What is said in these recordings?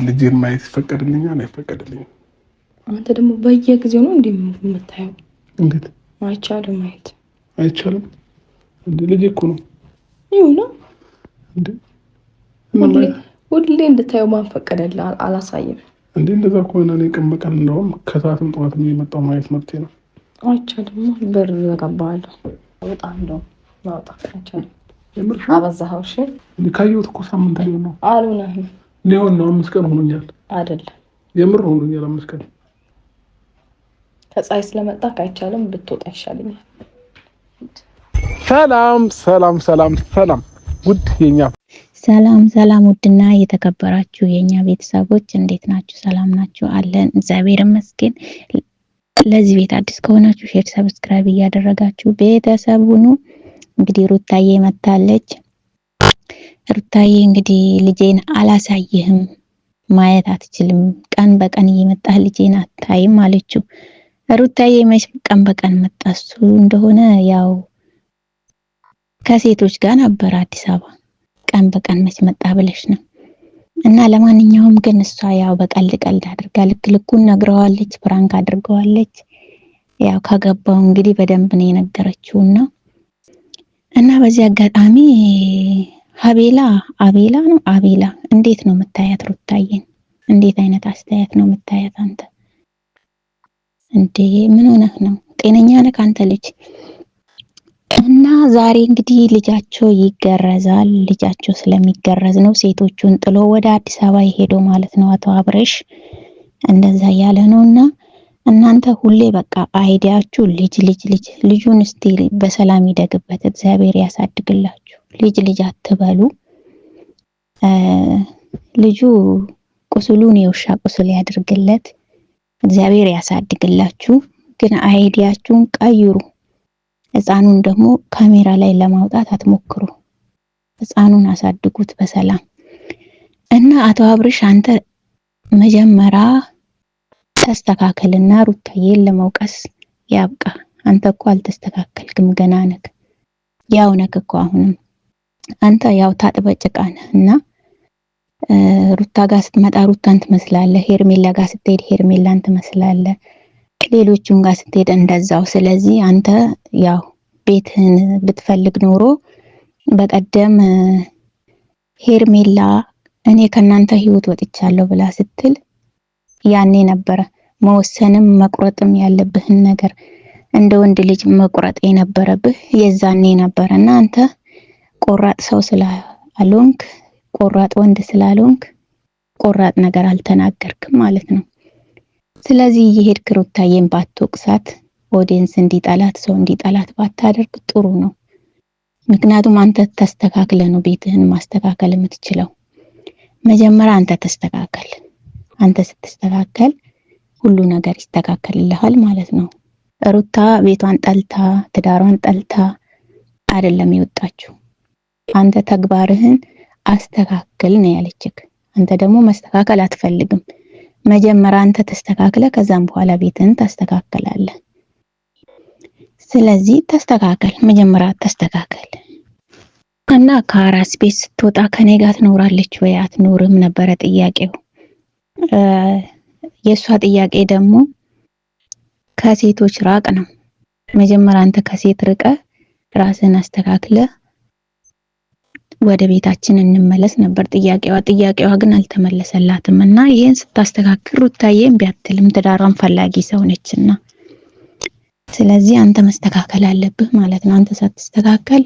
ልጄን ማየት ይፈቀድልኛል አይፈቀድልኝም? አንተ ደግሞ በየጊዜው ነው እንዴ የምታየው? እንዴት አይቻልም? ማየት አይቻልም እንዴ? ልጄ እኮ ነው። ይሁን እንዴ ሁሌ እንድታየው ማን ፈቀደልህ? አላሳይም እንዴ? እንደዛ ከሆነ እኔ ቀን በቀን እንደውም ከሰዓትም ጠዋትም የመጣው ማየት መብቴ ነው። አይቻልም። በር ዘጋባለሁ። በጣም ነው ማውጣት አይቻልም። አበዛኸው። እሺ ካየሁት እኮ ሳምንት ሊሆን ነው። አልሆነህም። ሊሆን ነው 5 ቀን ሆኖኛል። አይደለም የምር ሆኖኛል 5 ቀን። ከፀሐይ ስለመጣ አይቻልም። ብትወጣ ይሻለኛል። ሰላም ሰላም ሰላም ሰላም ውድ የኛ ሰላም ውድና የተከበራችሁ የኛ ቤተሰቦች እንዴት ናችሁ? ሰላም ናችሁ? አለን እግዚአብሔር ይመስገን። ለዚህ ቤት አዲስ ከሆናችሁ ሼር፣ ሰብስክራይብ እያደረጋችሁ ቤተሰብ ሁኑ። እንግዲህ ሩታዬ መታለች። ሩታዬ እንግዲህ ልጄን አላሳይህም፣ ማየት አትችልም፣ ቀን በቀን እየመጣህ ልጄን አታይም አለችው። ሩታዬ መች ቀን በቀን መጣሱ እንደሆነ ያው ከሴቶች ጋር ነበር አዲስ አበባ። ቀን በቀን መች መጣ ብለሽ ነው። እና ለማንኛውም ግን እሷ ያው በቀልድ ቀልድ አድርጋ ልኩን ነግረዋለች፣ ፕራንክ አድርገዋለች። ያው ከገባው እንግዲህ በደንብ ነው የነገረችውና እና በዚህ አጋጣሚ አቤላ እንዴት ነው የምታያት ሩታዬን? እንዴት አይነት አስተያየት ነው የምታያት አንተ? እንዴ ምን ሆነህ ነው? ጤነኛ ነህ አንተ ልጅ? እና ዛሬ እንግዲህ ልጃቸው ይገረዛል። ልጃቸው ስለሚገረዝ ነው ሴቶቹን ጥሎ ወደ አዲስ አበባ የሄደው ማለት ነው አቶ አብረሽ እንደዛ ያለ ነውና እናንተ ሁሌ በቃ አይዲያችሁ ልጁን እስቲ በሰላም ይደግበት፣ እግዚአብሔር ያሳድግላችሁ። ልጅ አትበሉ። ልጁ ቁስሉን የውሻ ቁስል ያድርግለት፣ እግዚአብሔር ያሳድግላችሁ። ግን አይዲያችሁን ቀይሩ። ህፃኑን ደግሞ ካሜራ ላይ ለማውጣት አትሞክሩ። ህፃኑን አሳድጉት በሰላም። እና አቶ አብርሽ አንተ መጀመሪያ ተስተካከልና ሩታዬን ለመውቀስ ያብቃ። አንተ እኮ አልተስተካከልክም፣ ገና ነህ። ያው ነህ እኮ አሁንም አንተ ያው ታጥበህ ጭቃ ነህና ሩታ ጋር ስትመጣ ሩታን ትመስላለህ፣ ሄርሜላ ጋር ስትሄድ ሄርሜላን ትመስላለህ፣ ሌሎቹም ጋር ስትሄድ እንደዛው። ስለዚህ አንተ ያው ቤትህን ብትፈልግ ኖሮ በቀደም ሄርሜላ እኔ ከናንተ ህይወት ወጥቻለሁ ብላ ስትል ያኔ ነበረ መወሰንም መቁረጥም ያለብህን ነገር እንደ ወንድ ልጅ መቁረጥ የነበረብህ የዛኔ ነበርና አንተ ቆራጥ ሰው ስላልሆንክ፣ ቆራጥ ወንድ ስላልሆንክ ቆራጥ ነገር አልተናገርክም ማለት ነው። ስለዚህ የሄድክ ሩታዬን ባትወቅሳት፣ ኦዲየንስ እንዲጠላት ሰው እንዲጠላት ባታደርግ ጥሩ ነው። ምክንያቱም አንተ ተስተካክለ ነው ቤትህን ማስተካከል የምትችለው። መጀመሪያ አንተ ተስተካከል። አንተ ስትስተካከል ሁሉ ነገር ይስተካከልልሃል ማለት ነው። ሩታ ቤቷን ጠልታ ትዳሯን ጠልታ አይደለም የወጣችው። አንተ ተግባርህን አስተካክል ነው ያለችክ። አንተ ደግሞ መስተካከል አትፈልግም። መጀመሪያ አንተ ተስተካክለ ከዛም በኋላ ቤትህን ታስተካክላለህ። ስለዚህ ተስተካከል፣ መጀመሪያ ተስተካከል። እና ከአራስ ቤት ስትወጣ ከኔ ጋር ትኖራለች ወይ አትኖርም ነበረ ጥያቄው። የሷ ጥያቄ ደግሞ ከሴቶች ራቅ ነው። መጀመሪያ አንተ ከሴት ርቀ ራስን አስተካክለ ወደ ቤታችን እንመለስ ነበር ጥያቄዋ ግን አልተመለሰላትም። እና ይሄን ስታስተካክል ሩታዬም ቢያትልም ትዳሯን ፈላጊ ሰው ነችና ስለዚህ አንተ መስተካከል አለብህ ማለት ነው። አንተ ሳትስተካከል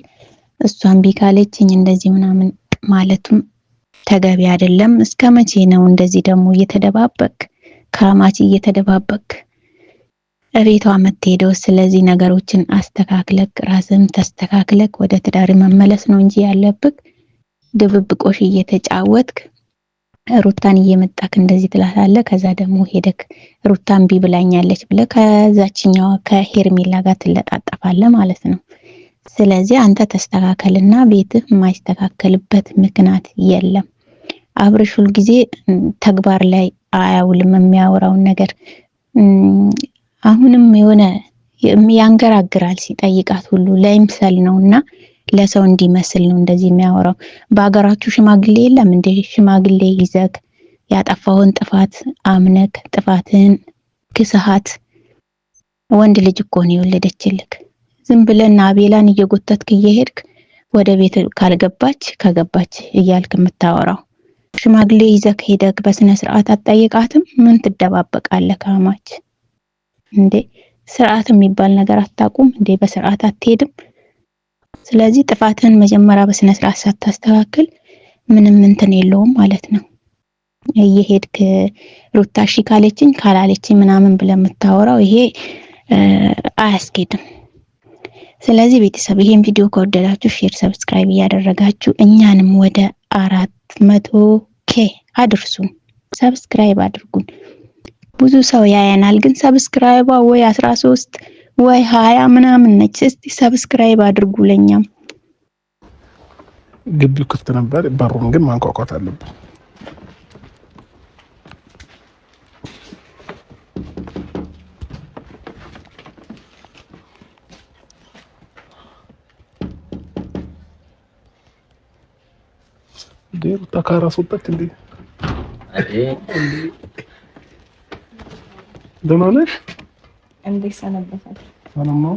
እሷን ቢካለችኝ እንደዚህ ምናምን ማለቱም ተገቢ አይደለም። እስከ መቼ ነው እንደዚህ ደግሞ እየተደባበክ ከማች እየተደባበክ እቤቷ የምትሄደው? ስለዚህ ነገሮችን አስተካክለክ ራስህን ተስተካክለክ ወደ ትዳር መመለስ ነው እንጂ ያለብክ ድብብቆሽ እየተጫወትክ ሩታን እየመጣክ እንደዚህ ትላታለህ። ከዛ ደግሞ ሄደክ ሩታን ቢብላኛለች ብለህ ከዛችኛው ከሄርሜላ ጋር ትለጣጣፋለህ ማለት ነው። ስለዚህ አንተ ተስተካከልና ቤትህ የማይስተካከልበት ምክንያት የለም። አብርሽ ሁል ጊዜ ተግባር ላይ አያውልም የሚያወራውን ነገር። አሁንም የሆነ ያንገራግራል ሲጠይቃት ሁሉ ለይምሰል ነውና ለሰው እንዲመስል ነው እንደዚህ የሚያወራው። በአገራችሁ ሽማግሌ የለም እንደ ሽማግሌ ይዘግ ያጠፋውን ጥፋት አምነክ ጥፋትን ክስሃት ወንድ ልጅ እኮ ነው የወለደችልክ። ዝም ብለና አቤላን እየጎተትክ እየሄድክ ወደ ቤት ካልገባች ከገባች እያልክ የምታወራው ሽማግሌ ይዘክ ሄደክ በስነ ስርዓት አትጠይቃትም? ምን ትደባበቃለህ ከማች እንዴ? ስርዓት የሚባል ነገር አታውቁም እንዴ? በስርዓት አትሄድም? ስለዚህ ጥፋትን መጀመሪያ በስነ ስርዓት ሳታስተካክል ምንም እንትን የለውም ማለት ነው። እየሄድክ ሩታ እሺ ካለችኝ ካላለችኝ ምናምን ብለህ የምታወራው ይሄ አያስኬድም። ስለዚህ ቤተሰብ ይሄን ቪዲዮ ከወደዳችሁ ሼር፣ ሰብስክራይብ እያደረጋችሁ እኛንም ወደ 400K አድርሱን። ሰብስክራይብ አድርጉን። ብዙ ሰው ያየናል፣ ግን ሰብስክራይቧ ወይ 13 ወይ 20 ምናምን ነች። እስቲ ሰብስክራይብ አድርጉ ለኛም። ግቢው ክፍት ነበር፣ በሩን ግን ማንኳኳት አለብን። ሩታ ካራስ ወጣች እንዴ? ደህና ነሽ? እንዴት ሰነበታል? ሰላም ነው?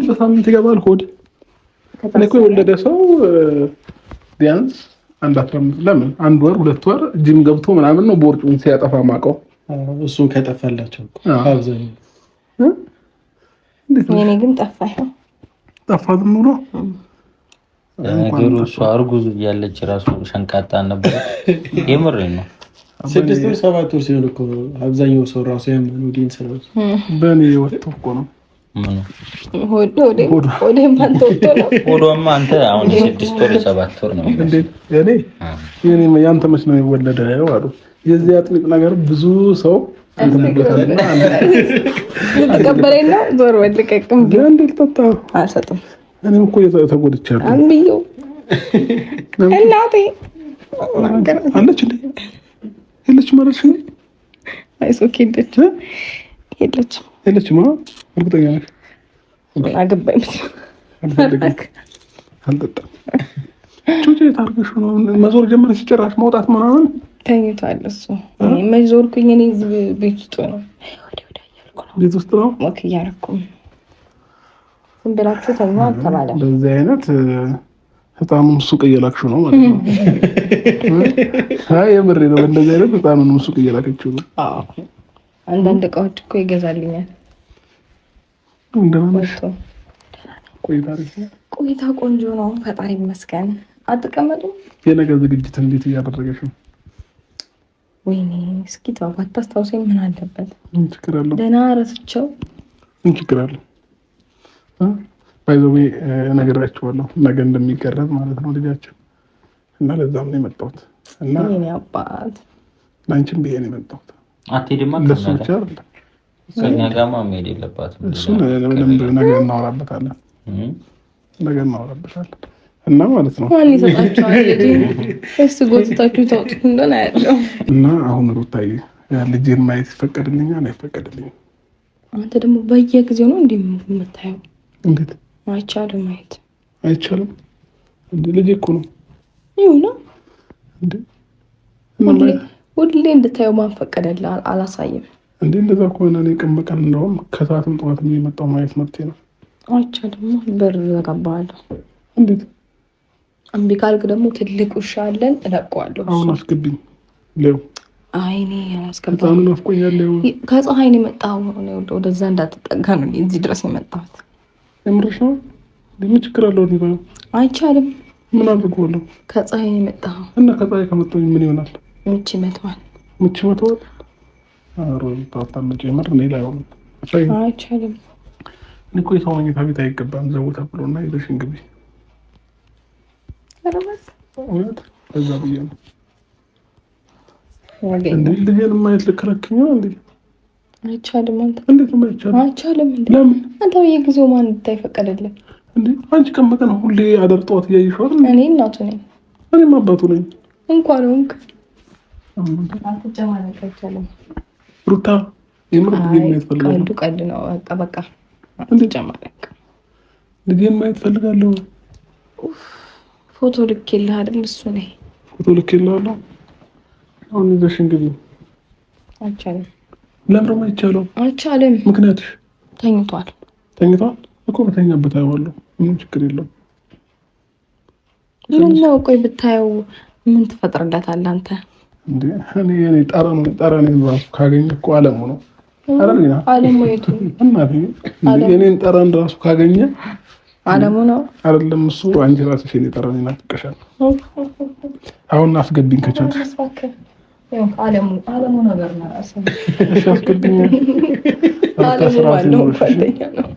በሳምንት ይገባል ሆድ። እኔ እኮ የወለደ ሰው ቢያንስ አንድ 15 ለምን አንድ ወር 2 ወር ጂም ገብቶ ምናምን ነው ቦርጩን ሲያጠፋ ማቀው። እሱን ከጠፋላቸው አብዛኛው እኔ ግን ጠፋኝ። ጠፋት ሙሉ ነገሩ እሷ እርጉዝ እያለች ራሱ ሸንቃጣ ነበር። የምር ነው 6 ወር 7 ወር ሲሆን እኮ አብዛኛው ሰው ራሱ ያመኑ ዲንስ ነው። በእኔ ወጥቶ እኮ ነው ሆዶማ አንተ አሁን 6 ወር 7 ወር ነው እንዴ? እኔ ያንተ መች ነው የወለደው አሉ። የዚህ አጥሚት ነገር ብዙ ሰው እንተነበታልና ተቀበለና ዞር ወልቀቅም ግን ልጠጣ አልሰጥም። እኔም እኮ ተጎድቻለሁ። አንብዩ እናቴ አለች እንዴ? የለች ማለት ነው? አይሶክ የለች ማለት እርግጠኛ ነሽ? አገባኝ አልጠጣም። ቹቹ ታርገሽ ነው መዞር ጀመረሽ? ጭራሽ መውጣት ምናምን ተኝቷል እሱ። እኔ መዞርኩኝ። እኔ ቤት ውስጥ ነው ቤት ውስጥ ነው ወክ እያደረኩ ዝም ብላችሁ ተኛ አልተባለም። በዚህ አይነት ህፃኑን ሱቅ እየላክሽው ነው ማለት ነው? አይ የምሬ ነው። እንደዚህ አይነት ህፃኑን ሱቅ እየላከችው ነው። አዎ አንዳንድ እቃዎች እኮ ይገዛልኛል። እንደማንሽ ቆይታ ቆንጆ ነው፣ ፈጣሪ ይመስገን። አትቀመጡ። የነገ ዝግጅት እንዴት እያደረገሽ ነው? ወይኔ እስኪ ተው አታስታውሰኝ። ምን አለበት? ምን ችግር አለው? ደህና ረስቸው። ምን ችግር አለው? ባይዘዌ እነግራችኋለሁ ነገ እንደሚገረዝ ማለት ነው ልጃችን እና ለዛም ነው የመጣሁት እና የኔ አባት ላንቺም ብዬ ነው የመጣሁት። አትሄድማ ለሱ ብቻ አይደለም ከኛ ጋርማ መሄድ የለባትም። እሱን በደንብ ነገ እናወራበታለን። ነገ እናወራበታለን እና ማለት ነው ማን ይሰጣችኋል? እሱ ጎትታችሁ ታውጡት እንደሆነ ያለው እና አሁን ሩታዬ ልጄን ማየት ይፈቀድልኛል አይፈቀድልኝም? አንተ ደግሞ በየጊዜው ነው እንዴ የምታየው? እንዴት አይቻልም? ማየት አይቻልም እንዴ? ልጄ እኮ ነው ይሁን እንዴ? ሁሌ እንድታየው ማን ፈቀደልህ? አላሳይም እንዴ? እንደዛ ከሆነ እኔ ቀን በቀን እንደውም ከሰዓትም ጠዋትም የመጣው ማየት መብቴ ነው። አይቻልም። በር ዘጋባለሁ። እንዴት? እምቢ ካልክ ደግሞ ትልቅ ውሻ አለን እለቀዋለሁ። አሁን አስገብኝ ሌው አይኔ ያላስገባው በጣም ናፍቆኛል። ሌው ከፀሐይ ነው የመጣው። ወደዛ እንዳትጠጋ ነው እዚህ ድረስ የመጣሁት። የምርሽ ነው? ምን ችግር አለው? ነው አይቻልም። ምን አድርጎለሁ? ከፀሐይ ነው የመጣው እና ከፀሐይ ከመጣኝ ምን ይሆናል? ምች መተዋል። ምች መተዋል ታታመጭ የምር እኔ ላይ ሆነ አይቻልም። እኔ እኮ የሰው መኝታ ቤት አይገባም ዘው ተብሎና ይዘሽ እንግዲህ እውነት እዛ ብዬ ነው እንዴ ልጅን ማየት ልከለክኝ ነው እንዴ? አይቻልም። አንተ እንዴት ነው አይቻልም? አይቻልም እንዴ? ለምን አንተ በየጊዜው ማን እንድታይፈቀደልህ እንዴ? አንቺ ቀን ሁሌ አደርጧት እያይሽዋል። እኔ እናቱ ነኝ፣ እኔም አባቱ ነኝ። እንኳን ሆንክ አንተ ጀማነክ አይቻልም። ሩታ የምር ልጅን ማየት ፈልጋለሁ። ቀልድ ነው። በቃ አንተ ጀማነክ ልጅን ማየት ፈልጋለሁ። ፎቶ ልኬልህ አይደል? እሱ ነኝ ፎቶ ልኬልሃለሁ። አሁን ይዘሽ እንግዲህ አይቻልም። ለምን ነው አይቻልም? አይቻልም። ምክንያትሽ ተኝቷል እኮ በተኛበት አይዋለሁ። ምንም ችግር የለውም። ምን ነው ቆይ ብታየው ምን ትፈጥርለታለህ አንተ እንዴ? እኔ ጠረን ራሱ ካገኘ እኮ አለሙ ነው አይደል? አለሙ የቱ እናቴ የኔን ጠረን ራሱ ካገኘ አለሙ ነው አይደለም? እሱ አንቺ ራስሽ የኔ ጠረን ይናፍቅሻል። አሁን አስገቢኝ ከቻልሽ አለሙ ነገር ነው ራሱ አስገቢኝ። አለሙ ዋናው ጓደኛ ነው።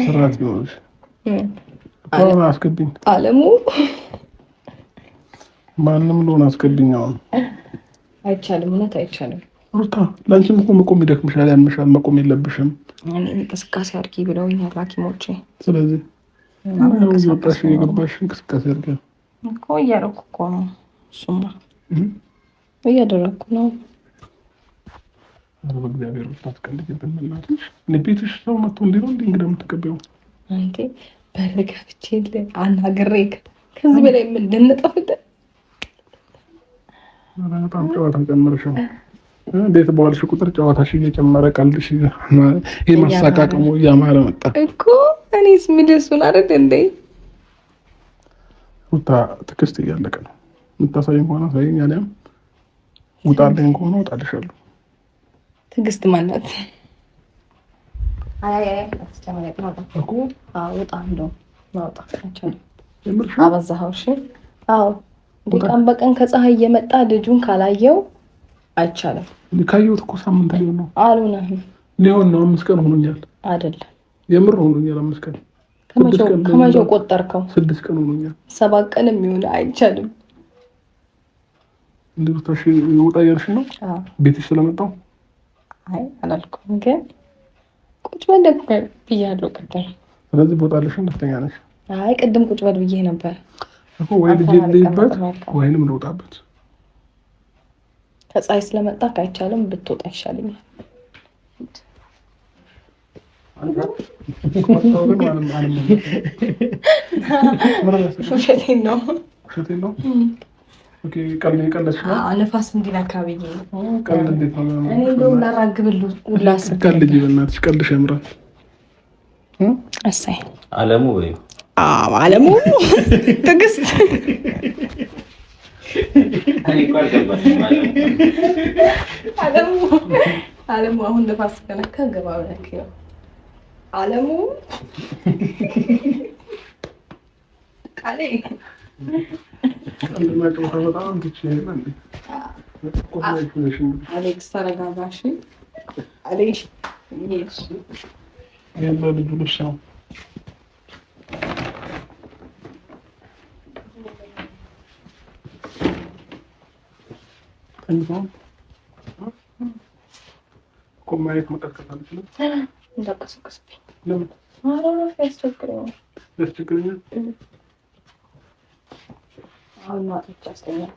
ስራት ይሆንሽ አሁን አስገቢኝ። አለሙ ማንም ልሆን አስገቢኝ። አሁን አይቻልም፣ እውነት አይቻልም። ሩታ ለአንቺም እኮ መቆም ይደክምሻል፣ ያምሻል። መቆም የለብሽም። እኔ እንቅስቃሴ አድርጊ ብለውኛል ሐኪሞቼ። ስለዚህ ወጣሽ የገባሽ እንቅስቃሴ አድርጊ እኮ እያደረኩ እኮ ነው። እሱማ እያደረኩ ነው። በእግዚአብሔር ታስቀልጅብን እናትሽ። ቤትሽ ሰው መጥቶ እንዲህ ነው እንዲህ እንግዳ የምትቀበይው አንተ በር ከፍቼልህ አናግሬክ ከዚህ በላይ ምን ልንጠፍደ በጣም ጨዋታ ጨመርሽው። ቤት በዋልሽ ቁጥር ጨዋታሽ እየጨመረ ቀልድሽ ይሄ ማሳቃቀሙ እያማረ መጣ እኮ። እኔስ ምንድሱን አይደል እንዴ? ውጣ ትዕግስት እያለቀ ነው። የምታሳይኝ ከሆነ ሳይኝ ያለም ውጣልኝ ከሆነ እወጣልሻለሁ። ትዕግስት ማለት አይ አስተማሪት ነው እኮ። ውጣ እንደው ማውጣ አይቻልም። አበዛኸው። እሺ አዎ፣ ቀን በቀን ከፀሐይ እየመጣ ልጁን ካላየው አይቻልም። ካየሁት እኮ ሳምንት ሊሆን ነው። አልሆነም። ሊሆን ነው 5 ቀን ሆኖኛል። አይደለም የምር ሆኖኛል። 5 ቀን ከመቼው ቆጠርከው? 6 ቀን ሆኖኛል። 7 ቀን የሚሆን አይቻልም። እንዴት ታሽ ይወጣ ያልሽ ነው? ቤትሽ ስለመጣው አይ አላልኩም፣ ግን ቁጭ በል ብያለሁ ቅድም። ስለዚህ ቦታለሽ ደስተኛ ነሽ? አይ ቅድም ቁጭ በል ብዬ ነበር እኮ። ወይ ልጅ ልይበት ወይንም ልውጣበት። ከፀሐይ ስለመጣ አይቻልም። ብትወጣ ይሻለኛል። ውሸቴን ነው። ኦኬ ቀልድሽ ነው። ነፋስ እንዲነካ ብዬ ቀልድ እንዴት ነው? እኔ እንደውም ላራግብልህ ሁላ ቀልድ በእናትሽ ቀልድሽ ያምራል። እሰይ አለሙ ወይ አለሙ ትዕግስት አለሙ አሁን ነፋስ ከነካ ገባ ብለክ ነው አለሙ ቃሌ አሌክስ ተረጋጋሽ። አሌክስ ልጁ ልብስ ነው። ማየት መቀስቀስ አልችልም። እንዳቀሰቀስብኝ ለምን ያስቸግረኛል? አሁን ማጥቻ አስተኛል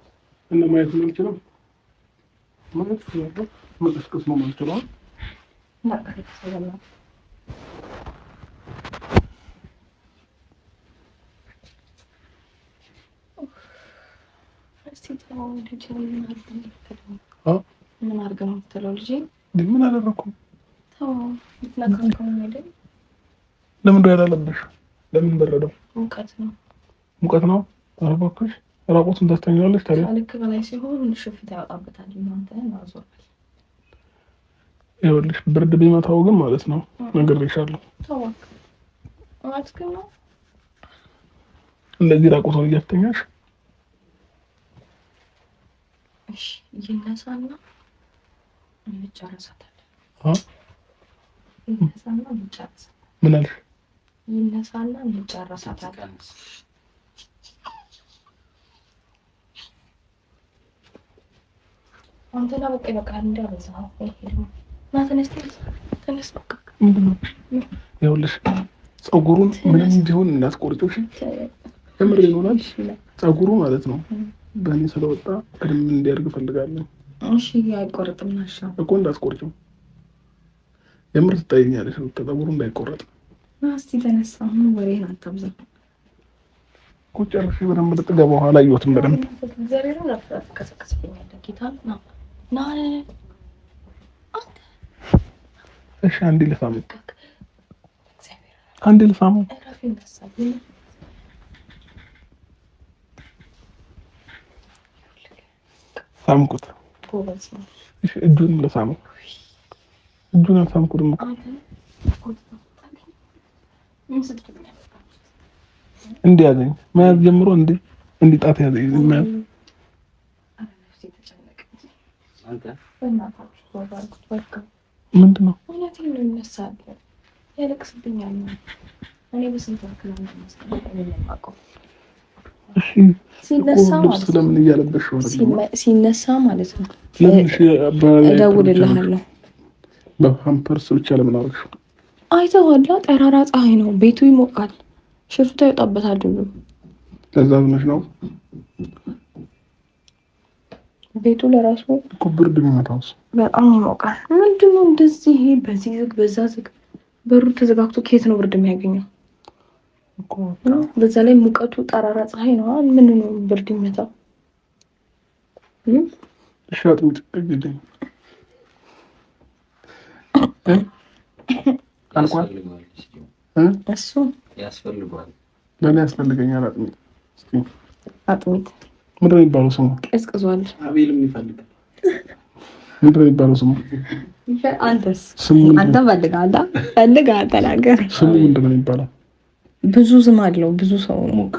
እና ማየት ነው አልችልም። ማለት ነው መቀስቀስ ነው ማለት ነው። እንዳቀሰቀስብኝ ምን አድርገህ ነው የምትለው? ልጄ ምን አደረኩም? ተው ልትነካከው አይደል? ለምን ያላለብሽ? ለምን በረደው? ሙቀት ነው። ኧረ እባክሽ ራቆቱን ታስተኛለሽ ታዲያ? ልክ በላይ ሲሆን ሽፍታ ያወጣበታል። እናንተ ማዞር ይኸውልሽ ብርድ ቢመታው ግን ማለት ነው ነግሬሻለሁ። ተው አትክም ነው እንደዚህ ራቆቱን እያስተኛሽ እሺ ይነሳና ምን አልሽ? ይነሳና እንጨርሳታለን። አንተና በቃ እንዳበዛው ተነስ በቃ ይኸውልሽ ፀጉሩን ምንም ቢሆን እንዳትቆርጪው እሺ። የምር ይሆናል ፀጉሩ ማለት ነው። በእኔ ስለወጣ ቀድም እንዲያድግ እፈልጋለሁ። እሺ አይቆረጥም ናሻው እኮ እንዳትቆርጪው የምር ትታየኛለሽ። ፀጉሩ እንዳይቆረጥ እስቲ ተነሳ። ምን ወሬን አታብዛ። ቁጭ አርሽ በደንብ ልጥገባ በኋላ አየሁትም በደንብ እግዚአብሔር ነው ለፍራት ከሰከሰኛል ጌታ ነው ና እሺ አንዴ ልሳም አንዴ ልሳም ሳምኩት። እሺ እጁን ልሳመው እጁን አልሳምኩትም እኮ እንዲያዘኝ መያዝ ጀምሮ እንዲህ ጣት ያዘኝ መያዝ ምንድን ነው? እውነቴን ነው ይነሳል ያለቅስብኛል። እኔ በስንት ወክል ነው ሲነሳ ማለት ነው እደውልልሃለሁ። በፓምፐርስ ብቻ ለምን አደረግሽው? አይተዋላ ጠራራ ፀሐይ ነው፣ ቤቱ ይሞቃል፣ ሽፍታ ይወጣበታል ሁሉ። ለዛ ብለሽ ነው ቤቱ ለራሱ እኮ ብርድ የሚመታውስ በጣም ይሞቃል። ምንድን ነው እንደዚህ በዚህ ዝግ በዛ ዝግ፣ በሩ ተዘጋግቶ ከየት ነው ብርድ የሚያገኘው? በዛ ላይ ሙቀቱ ጠራራ ፀሐይ ነው። ምን ነው ብርድ የሚመታው? እሺ አጥሚት ግዴኝ አልቋል። እሱ ያስፈልጋል። ለኔ ያስፈልገኛል አጥሚት። እስቲ አጥሚት ምንድን ነው የሚባለው ስሙ? ቀዝቅዟል። አቤልም ይፈልጋል። ምንድን ነው የሚባለው ስሙ? አንተስ አንተ ፈልጋለህ ተናገር። ስሙ ምንድን ነው የሚባለው? ብዙ ስም አለው። ብዙ ሰው ሙቅ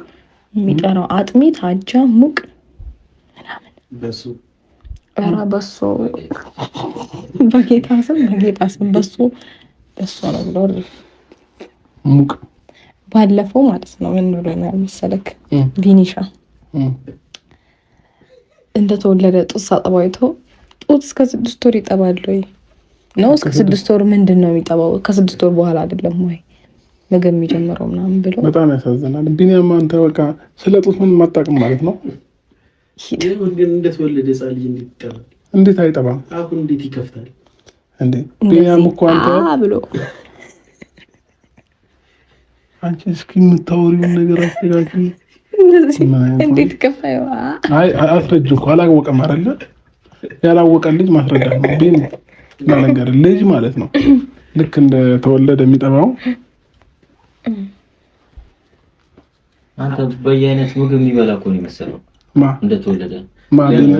የሚጠራው አጥሚት፣ አጃ፣ ሙቅ ምናምን በሱ ኧረ በሱ በጌታ ስም በሱ ነው ብሎ ሙቅ ባለፈው ማለት ነው። ምን ብሎኛል መሰለክ? ቢኒሻ እንደተወለደ ጡት ሳጠባው አይቶ ጡት እስከ 6 ወር ይጠባል ወይ ነው? እስከ 6 ወር ምንድን ነው የሚጠባው? ከ6 ወር በኋላ አይደለም ወይ ምግብ የሚጀምረው ምናምን ብሎ በጣም ያሳዝናል። ቢኒያም አንተ በቃ ስለ ጡት ምን ማጣቅም ማለት ነው። ግን እንደተወለደ ሕፃን ልጅ እንዴት ይጠባል? እንዴት አይጠባም? አሁን እንዴት ይከፍታል እንዴ? ቢኒያም እኮ አንተ ብሎ አንቺ እስኪ የምታወሪውን ነገር አስተካክል። እንዴት ከፋዩ? አይ አስረጅ እኮ አላወቀም አይደለ? ያላወቀ ልጅ ማስረዳት ነው። ቢኒ ነገር ልጅ ማለት ነው ልክ እንደተወለደ የሚጠባው። አንተ በየአይነት ምግብ የሚበላ እኮ ነው የመሰለው እንደተወለደ።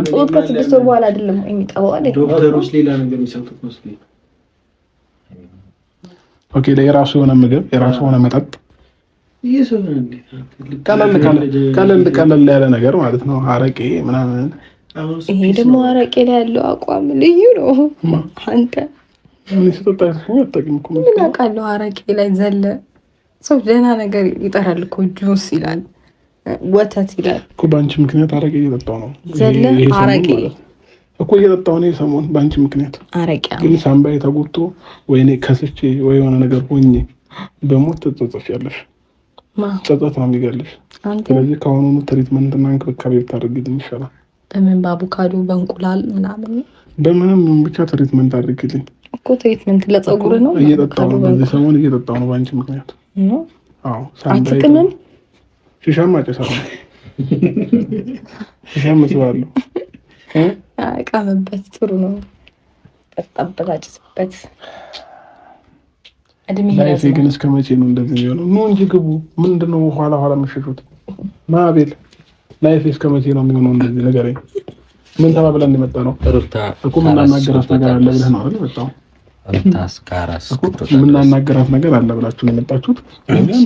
ጡት ከ6 ወር በኋላ አይደለም የሚጠባው አይደል? ዶክተሮች ሌላ ነገር የሚሰጡት መስሎኝ። ኦኬ የራሱ የሆነ ምግብ የራሱ የሆነ መጠጥ ቀለል ያለ ነገር ማለት ነው። አረቄ ምናምን። ይሄ ደግሞ አረቄ ላይ ያለው አቋም ልዩ ነው። አንተ ምን አውቃለሁ? አረቄ ላይ ዘለ ሰው ደህና ነገር ይጠራል እኮ። ጁስ ይላል፣ ወተት ይላል እኮ። በአንቺ ምክንያት አረቄ እየጠጣሁ ነው ዘለ አረቄ እኮ እየጠጣሁ ነው ሰሞን በአንቺ ምክንያት። አረቄ ግን ሳምባዬ ተጎድቶ ወይኔ ከስቼ ወይ የሆነ ነገር ሆኜ በሞት ትጸጸፊያለሽ። ጸጸት ነው የሚገልሽ። ስለዚህ ከአሁኑኑ ትሪትመንትና እንክብካቤ ብታደርግልኝ ይሻላል። በምን በአቮካዶ በእንቁላል ምናምን በምንም ብቻ ትሪትመንት አድርግልኝ እኮ። ትሪትመንት ለፀጉር ነው። እየጠጣሁ ነው በዚህ ሰሞን እየጠጣሁ ነው በአንቺ ምክንያት። አዎ አትቅምም? ሺሻም አጨሳለሁ። ሺሻም እጽዋለሁ። ቃምበት ጥሩ ነው። ጠጣበት፣ አጭስበት። እድሜ ላይፌ ግን እስከ መቼ ነው እንደዚህ የሚሆነው? ኑ እንጂ ግቡ። ምንድነው ኋላ የምትሸሹት? ማቤል ላይፌ እስከ መቼ ነው የሚሆነው እንደዚህ? ንገረኝ። ምን ተባብለን የመጣ ነው እኮ? ምን እናገረው ነገር አለ ብለህ ነው አይደል? በጣም ታስካራስ የምናናገራት ነገር አለ ብላችሁ ነው የመጣችሁት?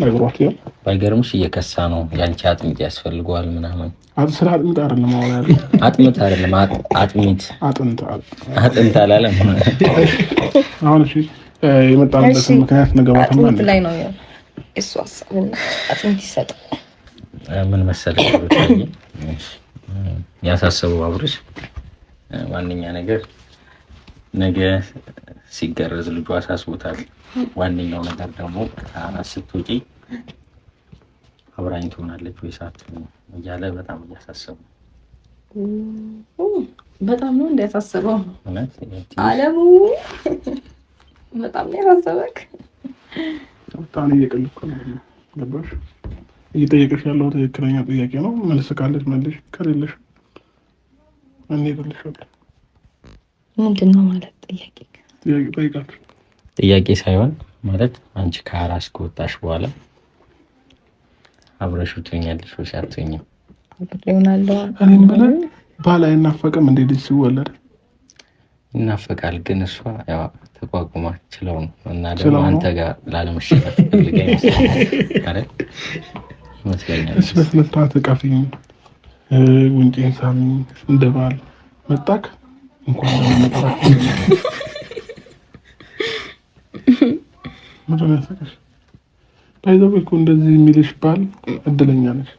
ነግሯት ያው ባይገርምሽ እየከሳ ነው ያንቺ አጥሚት ያስፈልገዋል ምናምን። ስለ አጥሚት አይደለም አሁን ያለው አጥሚት አይደለም አጥሚት አጥንት አላለም። አሁን እሺ የመጣንበት ምክንያት ነገባት አጥሚት ላይ ነው ያው እሱ አጥሚት ይሰጥ ምን መሰለሽ ያሳሰበው አብርሽ ዋነኛ ነገር ነገ ሲገረዝ ልጁ አሳስቦታል። ዋነኛው ነገር ደግሞ ስትወጪ አብራኝ ትሆናለች ወይ ሳትሆን እያለ በጣም እያሳሰበው በጣም ነው እንዲያሳስበው አለሙ በጣም ነው ያሳሰበክ። በጣም እየቀለድኩ ነው ገባሽ? እየጠየቀሽ ያለው ትክክለኛ ጥያቄ ነው። መልስ ካለሽ መልሽ፣ ከሌለሽ እኔ እልልሻለሁ። ምንድን ነው ማለት ጥያቄ ጠይቃለሁ። ጥያቄ ሳይሆን ማለት አንቺ ከአራስ ከወጣሽ በኋላ አብረሽ ትሆኛለሽ ወይ አትሆኝም? ይሆናለሁ። እኔም ብለህ ባል አይናፈቅም እንዴ? ልጅ ሲወለድ ይናፈቃል። ግን እሷ ያው ተቋቁማ ችለው ነው እና ደግሞ አንተ ጋር ላለመሸነፍ ፈልጋ ይመስላል ይመስለኛል። በስነ ስርዓት እቀፊኝ፣ ጉንጬን ሳሚኝ እንደ ባል መጣክ እንኳን ለመጣክ ምንድን ያሰቀሽ? ባይዘው እኮ እንደዚህ የሚልሽ ባል እድለኛ ነሽ።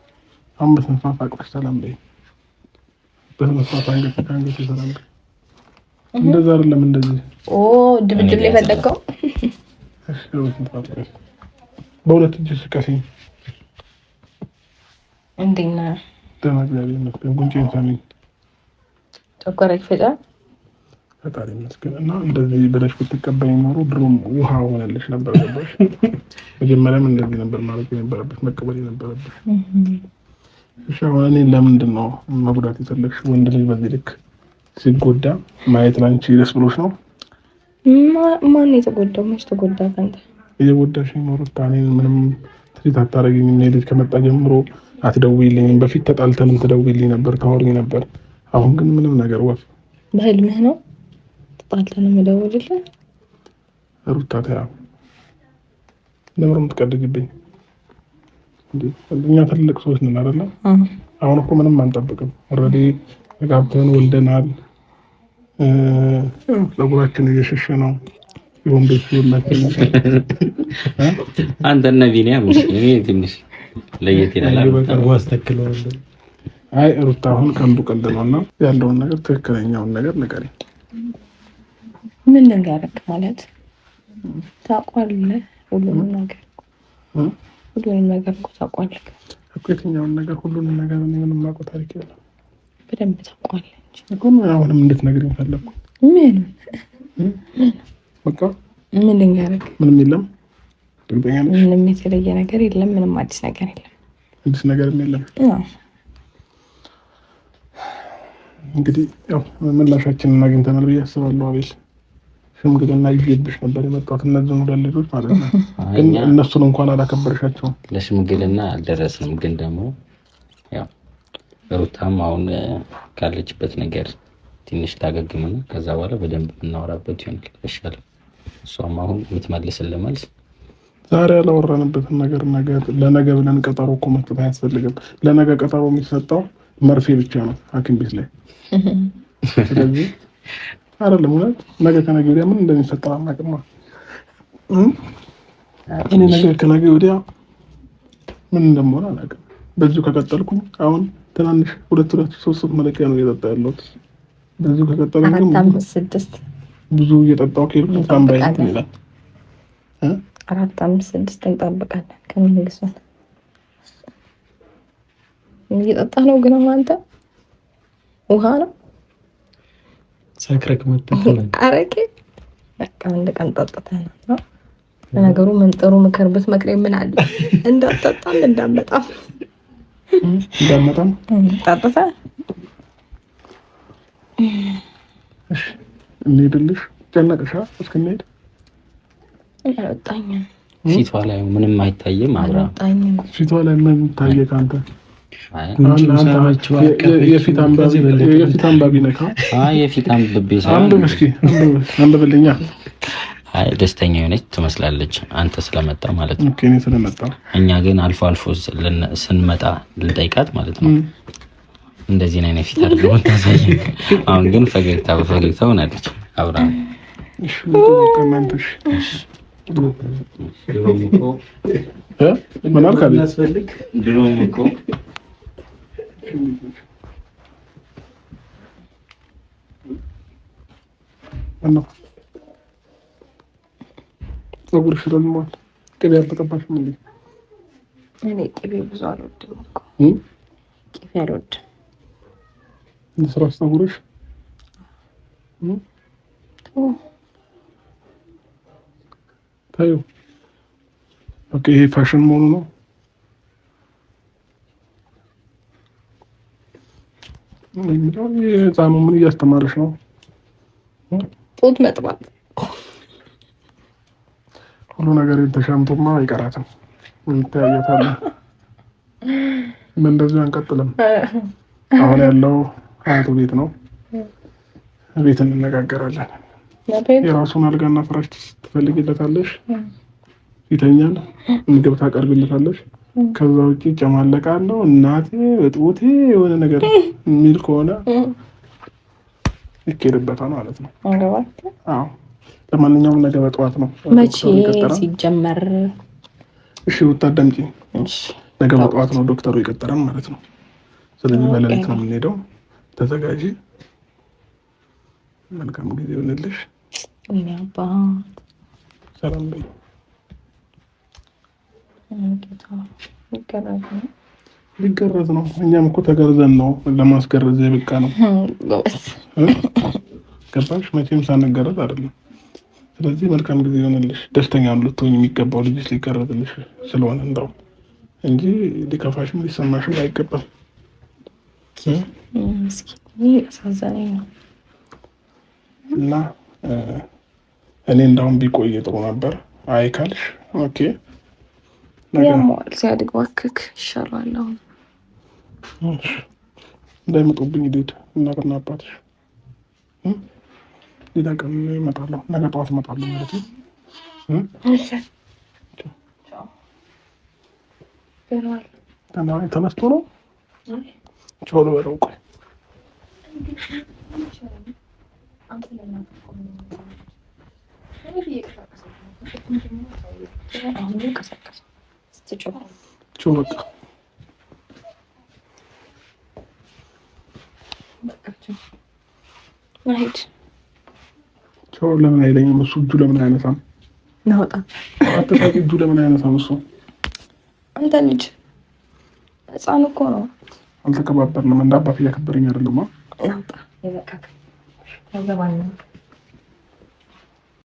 አሁን በስነ ስርዓት አቅፈሽ ሰላም በይ። በስነ ስርዓት አንገት ከአንገት ሰላም በይ። እንደዛ አይደለም እንደዚህ ድብድብ ላይ ፈለገው። በሁለት እጅ ስቀፊኝ እንዴና ደማግላቢ ነው። ጉንጬን ሳሚኝ ጨጓራ ይፈጫል። ፈጣሪ ይመስገን። እና እንደዚህ ብለሽ ብትቀበይኝ ኖሮ ድሮም ውሃ ሆነልሽ ነበር። ገባሽ? መጀመሪያም እንደዚህ ነበር ማለት የነበረብሽ፣ መቀበል የነበረብሽ። እሺ አሁን እኔ ለምንድን ነው መጉዳት የፈለግሽ? ወንድ ልጅ በዚህ ልክ ሲጎዳ ማየት ላንቺ ደስ ብሎሽ ነው? ማን የተጎዳው? መች ተጎዳ? አንተ እየጎዳሽ ኖሮ ታኔ ምንም ትሪት አታረጊኝም። እኔ ልጅ ከመጣ ጀምሮ አትደውይልኝም። በፊት ተጣልተንም ትደውይልኝ ነበር፣ ታወሪኝ ነበር። አሁን ግን ምንም ነገር ወፍ በህልምህ ነው ተጣልተን የምደውልልህ? ሩታ ተያው ለምን የምትቀልጅብኝ እንዴ? እኛ ትልቅ ሰዎች ነን አይደል? አሁን እኮ ምንም አንጠብቅም። ኦልሬዲ ተጋብተን ወልደናል። ፀጉራችን እየሸሸ ነው። የወንዶች ሁላችን አንተና ቢኒያም እኔ ትንሽ ለየት ይላል። አይ ሩታ አሁን ቀልዱ ቀልድ ነውና ያለውን ነገር ትክክለኛውን ነገር ንገሪኝ። ምን ንገረክ ማለት ታውቃለህ? ሁሉንም ነገር እኮ ታውቃለህ እኮ። የትኛውን ነገር? ሁሉንም ነገር እኔ ምንም የማውቀው ታሪክ የለም። በደንብ ታውቃለህ እኮ። አሁንም እንድትነግሪኝ ፈለኩ። ምን በቃ ምን ንገረክ? ምንም የለም። እርግጠኛ ነሽ? ምንም የተለየ ነገር የለም። ምንም አዲስ ነገር የለም። አዲስ ነገር የለም። እንግዲህ ያው ምላሻችንን አግኝተናል ብዬ አስባለሁ። አቤል ሽምግልና ይዤብሽ ነበር የመጣሁት እነዚህን ሁለት ልጆች ማለት ነው። ግን እነሱን እንኳን አላከበርሻቸውም። ለሽምግልና አልደረስንም። ግን ደግሞ ያው ሩታም አሁን ካለችበት ነገር ትንሽ ታገግምና ከዛ በኋላ በደንብ እናወራበት ይሆናል ይሻላል። እሷም አሁን የምትመልስልን መልስ ዛሬ ያላወራንበትን ነገር ለነገ ብለን ቀጠሮ እኮ መስጠት አያስፈልግም። ለነገ ቀጠሮ የሚሰጠው መርፌ ብቻ ነው ሐኪም ቤት ላይ። ስለዚህ አይደለም ማለት ነገ ከነገ ወዲያ ምን እንደሚፈጠር አናውቅም። እኔ ነገ ከነገ ወዲያ ምን እንደምሆን አላውቅም። በዚሁ ከቀጠልኩኝ አሁን ትናንሽ 2-3 መለኪያ ነው እየጠጣ ያለሁት። በዚሁ ከቀጠልኩኝ 4-5-6 ብዙ እየጠጣሁ ከሄድኩ ታምባይ ይላል። 4-5-6 እንጠብቃለን። ከመንግስቱን እየጠጣህ ነው ግን አንተ ውሃ ነው ሰክረክ መጣህ አረቄ በቃ አንድ ቀን ጠጥተህ ነው። ለነገሩ ምን ጥሩ ምክር ብትመክረኝ ምን አለ? እንዳትጠጣም እንዳትመጣም ጠጥተህ እሺ እንሂድልሽ። ጨነቅሻ እስክንሄድ አልወጣኝም። ፊቷ ላይ ምንም አይታየም። አብራ ፊቷ ላይ ምን ታየ ካንተ? የፊት አንባቢ ነካ። የፊት አንብቤ አንብብልኛ አይ ደስተኛ የሆነች ትመስላለች አንተ ስለመጣ ማለት ነው። ኦኬ እኔ ስለመጣ እኛ ግን አልፎ አልፎ ስንመጣ ልንጠይቃት ማለት ነው እንደዚህ አይነት ፊት አድርገው ታሳየኝ። አሁን ግን ፈገግታ በፈገግታ ሆናለች አብራ። እሺ ከማንተሽ ምን አልካለ ያስፈልግ ድሮም እኮ አኖ ፀጉርሽ ረዝሟል። ቅቤ አልተቀባሽም እንዴ? እኔ ቅቤ ብዙ አልወድም እኮ ቅቤ አልወድም። ለስራስ ፀጉርሽ ታዩ። ኦኬ ይሄ ፋሽን መሆኑ ነው። ህፃኑ ምን እያስተማረሽ ነው? ጡት መጥባት ሁሉ ነገር ተሻምቶማ አይቀራትም። እንተያየታለን። ምን እንደዚህ አንቀጥልም። አሁን ያለው አያቱ ቤት ነው። ቤት እንነጋገራለን። የራሱን አልጋና ፍራሽ ትፈልጊለታለሽ፣ ይተኛል፣ ምግብ ታቀርብለታለሽ። ከዛ ውጪ ጨማለቃለሁ እናቴ በጡቴ የሆነ ነገር የሚል ከሆነ ይኬድበታል ማለት ነው። አዎ ለማንኛውም ነገ በጠዋት ነው መቼ ሲጀመር? እሺ ወጣደምጪ። እሺ ነገ በጠዋት ነው ዶክተሩ የቀጠረን ማለት ነው። ስለዚህ በሌሊት ነው የምንሄደው። ተዘጋጂ። መልካም ጊዜ ይሁንልሽ። ወይኔ አባት ሰላም በይ። ሊገረዝ ነው። እኛም እኮ ተገርዘን ነው ለማስገረዝ የበቃ ነው። ገባሽ? መቼም ሳንገረዝ አይደለም። ስለዚህ መልካም ጊዜ ይሆንልሽ። ደስተኛ ልትሆኝ የሚገባው ልጅሽ ሊገረዝልሽ ስለሆነ እንደው እንጂ ሊከፋሽም ሊሰማሽም አይገባም። አሳዛኝ ነው እና እኔ እንዳውም ቢቆይ ጥሩ ነበር። አይ ካልሽ ኦኬ። ያሟል ሲያድግ እባክህ ይሻላል። አሁን እንዳይመጡብኝ ሂድ እናትና አባትሽ ሌላ ቀን እመጣለሁ። ነገ ጠዋት እመጣለሁ ማለት ነው። ተነስቶ ነው ቻው ልበለው። ቆይ ቻው በቃ ቻው። ለምን አይለኝም እሱ? እጁ ለምን አይነሳም? ናውጣ አትሳቂ። እጁ ለምን አይነሳም እሱ? አንተ ልጅ ህፃን እኮ ነው። አልተከባበርንም። እንደ አባት እያከበረኝ አይደለም። ናውጣ ይበቃል።